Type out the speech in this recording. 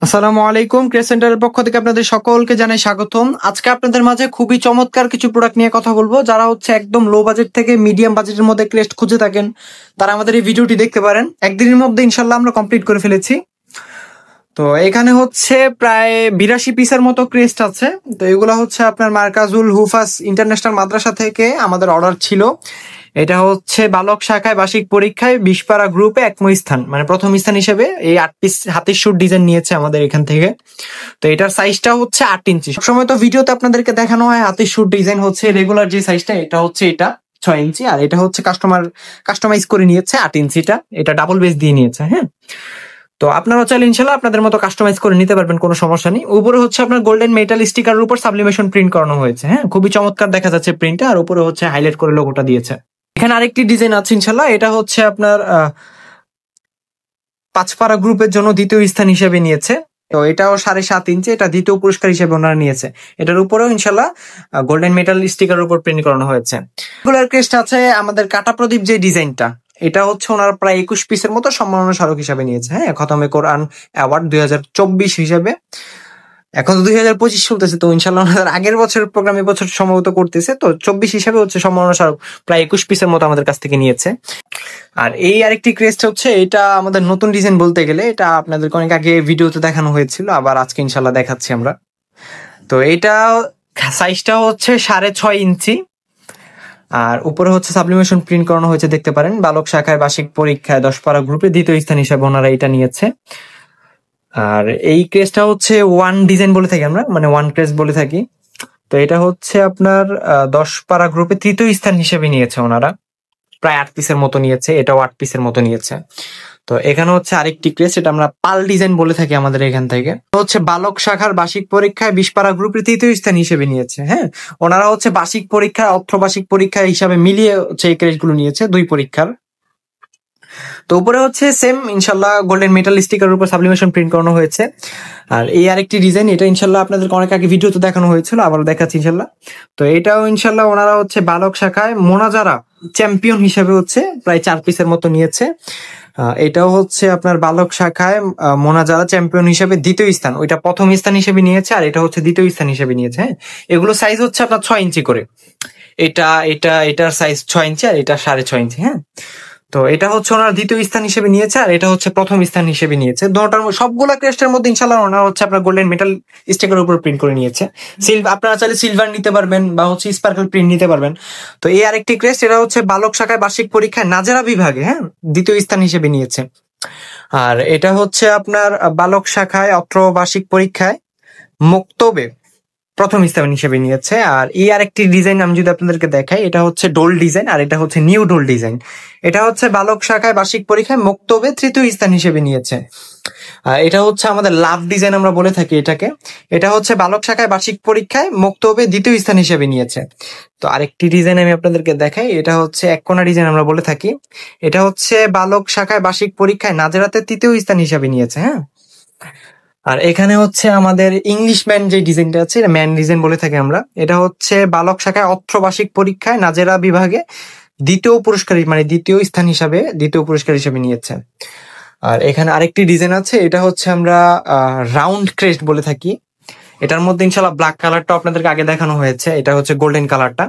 আসসালামু আলাইকুম। ক্রেস সেন্টারের পক্ষ থেকে আপনাদের সকলকে জানাই স্বাগতম। আজকে আপনাদের মাঝে খুবই চমৎকার কিছু প্রোডাক্ট নিয়ে কথা বলবো। যারা হচ্ছে একদম লো বাজেট থেকে মিডিয়াম বাজেটের মধ্যে ক্রেস্ট খুঁজে থাকেন, তারা আমাদের এই ভিডিওটি দেখতে পারেন। একদিনের মধ্যে ইনশাল্লাহ আমরা কমপ্লিট করে ফেলেছি। তো এখানে হচ্ছে প্রায় 82 পিসের মতো ক্রেস্ট আছে। তো এগুলো হচ্ছে আপনার মার্কাজুল হুফাস ইন্টারন্যাশনাল মাদ্রাসা থেকে আমাদের অর্ডার ছিল। এটা হচ্ছে বালক শাখায় বার্ষিক পরীক্ষায় 20 পারা গ্রুপে একম স্থান, মানে প্রথম স্থান হিসেবে এই 8 পিস হাতের শুট ডিজাইন নিয়েছে আমাদের এখান থেকে। তো এটার সাইজটা হচ্ছে 8 ইঞ্চি। সবসময় তো ভিডিওতে আপনাদেরকে দেখানো হয় হাতের শুট ডিজাইন হচ্ছে রেগুলার যে সাইজটা, এটা হচ্ছে এটা 6 ইঞ্চি, আর এটা হচ্ছে কাস্টমাইজ করে নিয়েছে 8 ইঞ্চিটা। এটা ডাবল বেস দিয়ে নিয়েছে। হ্যাঁ, তো আপনারা চাইলে ইনশাল্লাহ আপনাদের মতো কাস্টমাইজ করে নিতে পারবেন, কোনো সমস্যা নেই। উপরে হচ্ছে আপনার গোল্ডেন মেটাল স্টিকারের উপর সাবলিমেশন প্রিন্ট করানো হয়েছে। হ্যাঁ, খুবই চমৎকার দেখা যাচ্ছে প্রিন্টটা, আর উপরে হচ্ছে হাইলাইট করে লোগোটা দিয়েছে। এখানে আরেকটি ডিজাইন আছে ইনশাল্লাহ, এটা হচ্ছে আপনার 5 পারা গ্রুপের জন্য দ্বিতীয় স্থান হিসেবে নিয়েছে। তো এটাও 7.5 ইঞ্চি, এটা দ্বিতীয় পুরস্কার হিসেবে ওনারা নিয়েছে। এটার উপরেও ইনশাল্লাহ গোল্ডেন মেটাল স্টিকারের উপর প্রিন্ট করানো হয়েছে। রেগুলার ক্রেস্ট আছে আমাদের কাটা প্রদীপ যে ডিজাইনটা, এটা হচ্ছে ওনারা প্রায় 21 পিসের মতো সম্মাননা স্মারক হিসাবে নিয়েছে। হ্যাঁ, খতমে কোরআন অ্যাওয়ার্ড 2024 হিসেবে। এখন তো 2025 চলতেছে, তো ইনশাল্লাহ ওনাদের আগের বছরের প্রোগ্রাম এবছর সম্ভবত করতেছে। তো 24 হিসাবে হচ্ছে সম্মাননা স্মারক প্রায় 21 পিসের মতো আমাদের কাছ থেকে নিয়েছে। আর এই আরেকটি ক্রেস্ট হচ্ছে, এটা আমাদের নতুন ডিজাইন বলতে গেলে, এটা আপনাদেরকে অনেক আগে ভিডিওতে দেখানো হয়েছিল, আবার আজকে ইনশাল্লাহ দেখাচ্ছি আমরা। তো এটা সাইজটা হচ্ছে 6.5 ইঞ্চি, আর উপরে হচ্ছে সাবলিমেশন প্রিন্ট করানো হয়েছে, দেখতে পারেন। বালক শাখায় বার্ষিক পরীক্ষায় 10 পারা গ্রুপে দ্বিতীয় স্থান হিসাবে ওনারা এটা নিয়েছে। আর এই ক্রেস্টটা হচ্ছে ওয়ান ডিজাইন বলে থাকি আমরা, মানে ওয়ান ক্রেস্ট বলে থাকি। তো এটা হচ্ছে আপনার 10 পারা গ্রুপে তৃতীয় স্থান হিসেবে নিয়েছে ওনারা, প্রায় 8 পিসের মতো নিয়েছে। এটাও 8 পিসের মতো নিয়েছে। তো এখানে হচ্ছে আরেকটি ক্রেস্ট, এটা আমরা পাল ডিজাইন বলে থাকি আমাদের এখান থেকে। হচ্ছে বালক শাখার বার্ষিক পরীক্ষায় 20 পারা গ্রুপের তৃতীয় স্থান হিসেবে নিয়েছে। হ্যাঁ, ওনারা হচ্ছে বার্ষিক পরীক্ষা অর্থবার্ষিক পরীক্ষা হিসাবে মিলিয়ে হচ্ছে এই ক্রেস্ট গুলো নিয়েছে, 2 পরীক্ষার। তো উপরে হচ্ছে সেম ইনশাল্লাহ গোল্ডেন মেটাল স্টিকারের উপর সাবলিমেশন প্রিন্ট করানো হয়েছে। আর এই আরেকটি ডিজাইন, এটা ইনশাল্লাহ আপনাদেরকে অনেক আগে ভিডিওতে দেখানো হয়েছিল, আবারও দেখাচ্ছি ইনশাল্লাহ। তো এটাও ইনশাল্লাহ ওনারা হচ্ছে বালক শাখায় মোনাজারা চ্যাম্পিয়ন হিসেবে হচ্ছে প্রায় 4 পিসের মতো নিয়েছে। এটাও হচ্ছে আপনার বালক শাখায় মোনাজারা চ্যাম্পিয়ন হিসেবে দ্বিতীয় স্থান, ওইটা প্রথম স্থান হিসেবে নিয়েছে, আর এটা হচ্ছে দ্বিতীয় স্থান হিসেবে নিয়েছে। হ্যাঁ, এগুলো সাইজ হচ্ছে আপনার 6 ইঞ্চি করে। এটার সাইজ 6 ইঞ্চি, আর এটা 6.5 ইঞ্চি। হ্যাঁ, তো এটা হচ্ছে ওনার দ্বিতীয় স্থান হিসেবে নিয়েছে, আর এটা হচ্ছে প্রথম স্থান হিসেবে নিয়েছে। দুটোটার সবগুলা ক্রেস্টের মধ্যে ইনশাল্লাহ ওনারা হচ্ছে আপনার গোল্ডেন মেটাল স্টিকারের উপর প্রিন্ট করে নিয়েছে। আপনারা চাইলে সিলভার নিতে পারবেন বা হচ্ছে স্পার্কল প্রিন্ট নিতে পারবেন। তো এই আরেকটি ক্রেস্ট, এটা হচ্ছে বালক শাখায় বার্ষিক পরীক্ষায় নাজেরা বিভাগে হ্যাঁ দ্বিতীয় স্থান হিসেবে নিয়েছে। আর এটা হচ্ছে আপনার বালক শাখায় অত্র বার্ষিক পরীক্ষায় মুক্তবে প্রথম স্থান হিসেবে নিয়েছে। আর এই আরেকটি ডিজাইন আমি যদি আপনাদেরকে দেখাই, এটা হচ্ছে ডোল ডিজাইন, আর এটা হচ্ছে নিউ ডোল ডিজাইন। এটা হচ্ছে বালক শাখায় বার্ষিক পরীক্ষায় মুক্তবে তৃতীয় স্থান হিসেবে নিয়েছে। এটা হচ্ছে আমাদের লাভ ডিজাইন আমরা বলে থাকি এটাকে। এটা হচ্ছে বালক শাখায় বার্ষিক পরীক্ষায় মুক্তবে দ্বিতীয় স্থান হিসেবে নিয়েছে। তো আরেকটি ডিজাইন আমি আপনাদেরকে দেখাই, এটা হচ্ছে এক কোণা ডিজাইন আমরা বলে থাকি। এটা হচ্ছে বালক শাখায় বার্ষিক পরীক্ষায় নাজেরাতে তৃতীয় স্থান হিসেবে নিয়েছে। হ্যাঁ, আর এখানে হচ্ছে আমাদের ইংলিশ ম্যান যে ডিজাইনটা আছে, এটা ম্যান ডিজাইন বলে থাকি আমরা। এটা হচ্ছে বালক শাখায় অর্থবার্ষিক পরীক্ষায় নাজেরা বিভাগে দ্বিতীয় পুরস্কার, মানে দ্বিতীয় পুরস্কার হিসেবে নিয়েছে। আর এখানে আরেকটি ডিজাইন আছে, এটা হচ্ছে আমরা রাউন্ড ক্রেস্ট বলে থাকি। এটার মধ্যে ইনশাল্লাহ ব্ল্যাক কালারটা আপনাদেরকে আগে দেখানো হয়েছে, এটা হচ্ছে গোল্ডেন কালারটা।